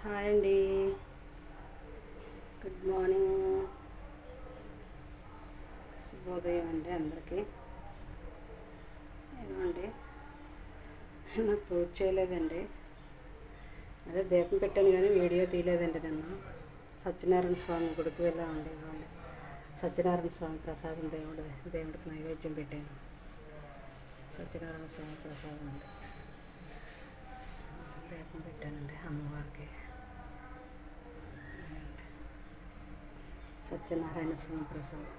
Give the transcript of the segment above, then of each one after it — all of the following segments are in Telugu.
హాయ్ అండి. Good morning. శుభోదయం అండి అందరికీ. ఏమండి, నాకు పూజ చేయలేదండి. అదే దీపం పెట్టాను కానీ వీడియో తీయలేదండి. నిన్న సత్యనారాయణ స్వామి గుడికి వెళ్ళామండి. ఇవాళ సత్యనారాయణ స్వామి ప్రసాదం దేవుడికి నైవేద్యం పెట్టాను. సత్యనారాయణ స్వామి ప్రసాదం అండి. దీపం పెట్టానండి అమ్మవారికి. సత్యనారాయణ స్వామి ప్రసాదం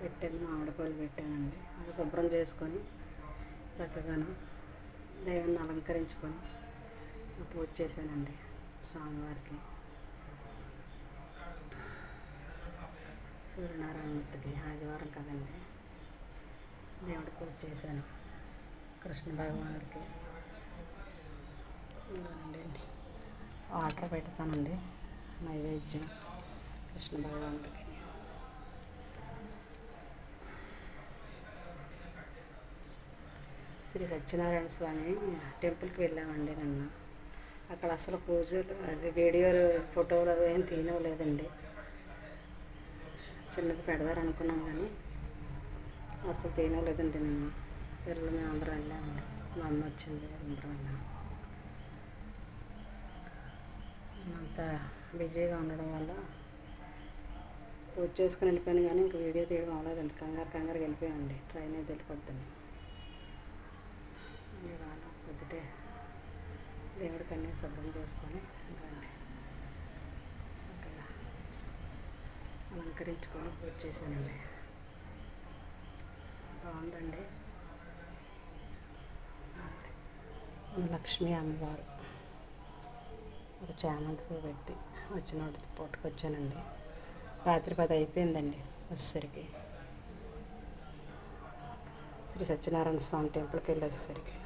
పెట్టాను. మామిడిపళ్ళు పెట్టానండి. అది శుభ్రం చేసుకొని చక్కగాను దేవుణ్ణి అలంకరించుకొని పూజ చేశానండి స్వామివారికి. సూర్యనారాయణమూర్తికి ఆదివారం కదండి, దేవుడి పూజ చేశాను. కృష్ణ భగవానుడికి ఇంకోనండి వాటర్ పెడతానండి, నైవేద్యం కృష్ణ భగవానుడికి. శ్రీ సత్యనారాయణ స్వామి టెంపుల్కి వెళ్ళామండి నిన్న. అక్కడ అసలు పూజలు అది వీడియోలు ఫోటోలు అవి ఏం తీయలేదండి. చిన్నది పెడదారనుకున్నాం కానీ అసలు తీయలేదండి. నిన్న పిల్లలు మేము అందరం వెళ్ళామండి. మా అమ్మ వచ్చింది, అందరం వెళ్ళాము. అంత బిజీగా ఉండడం వల్ల పూజ చేసుకుని వెళ్ళిపోయాను కానీ ఇంక వీడియో తీయడం అవ్వలేదండి. కంగారుగా వెళ్ళిపోయామండి. ట్రైన్ అయితే వెళ్ళిపోద్దని. ఇవాళ పొద్దుటే దేవుడికి అన్నీ శుభ్రం చేసుకొని రండి చక్కగా అలంకరించుకొని పూజ చేశానండి. బాగుందండి. లక్ష్మీ అమ్మవారు ఒక చామంతి పువ్వు పెట్టి వచ్చినోటి పట్టుకొచ్చానండి. రాత్రి 10 అయిపోయిందండి వచ్చేసరికి. శ్రీ సత్యనారాయణ స్వామి టెంపుల్కి వెళ్ళి వచ్చేసరికి.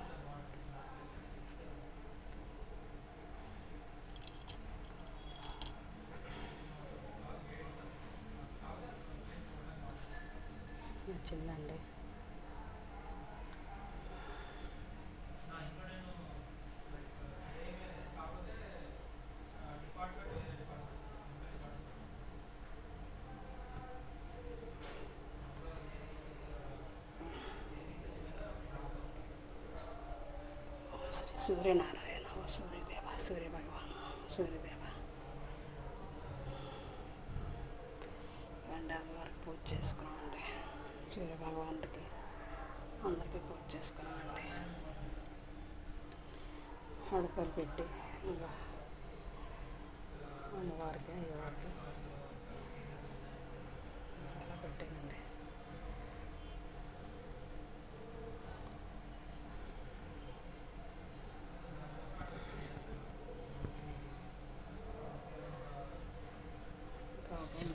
నచ్చిందండి. శ్రీ సూర్యనారాయణ, సూర్యదేవ, సూర్యభగవాన్, సూర్యదేవ అమ్మవారికి పూజ చేసుకున్నామండి. సూర్యభగవానుడికి అందరికీ పూజ చేసుకున్నామండి. ఆడపల్లి పెట్టి ఇంకా అమ్మవారికి అయ్యవారికి అలా పెట్టానండి.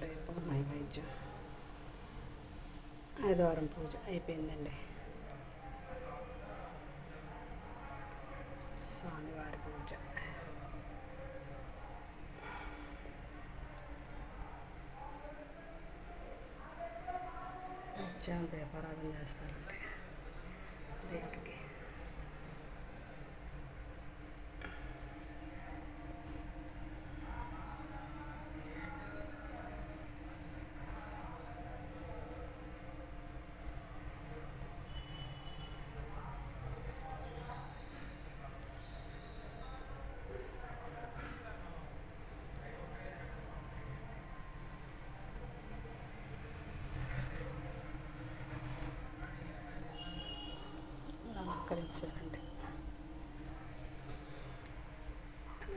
దీపం నైవేద్యం ఆదివారం పూజ అయిపోయిందండి. స్వామివారి పూజ నిత్యం దీపారాధన చేస్తారండి దేవుడికి. అలంకరించారండి.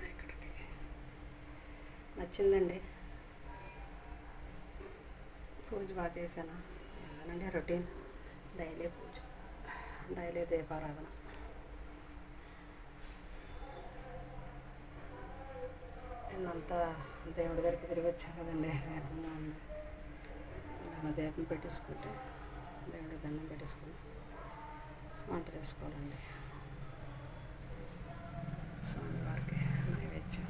ఇక్కడికి నచ్చిందండి. పూజ బాగా చేశాను. అలానండి రొటీన్ డైలీ పూజ, డైలీ దీపారాధన. నిన్నంతా దేవుడి దగ్గరికి తిరిగి వచ్చాను కదండి, నీరసంగా ఉంది. అలా దీపం పెట్టేసుకుంటే దేవుడికి దండం పెట్టేసుకుని వంట చేసుకోవాలండి. స్వామివారికి నైవేద్యం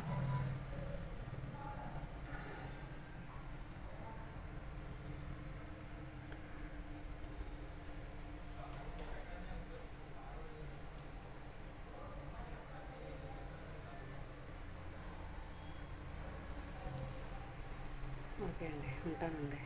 ఓకే అండి, ఉంటానండి.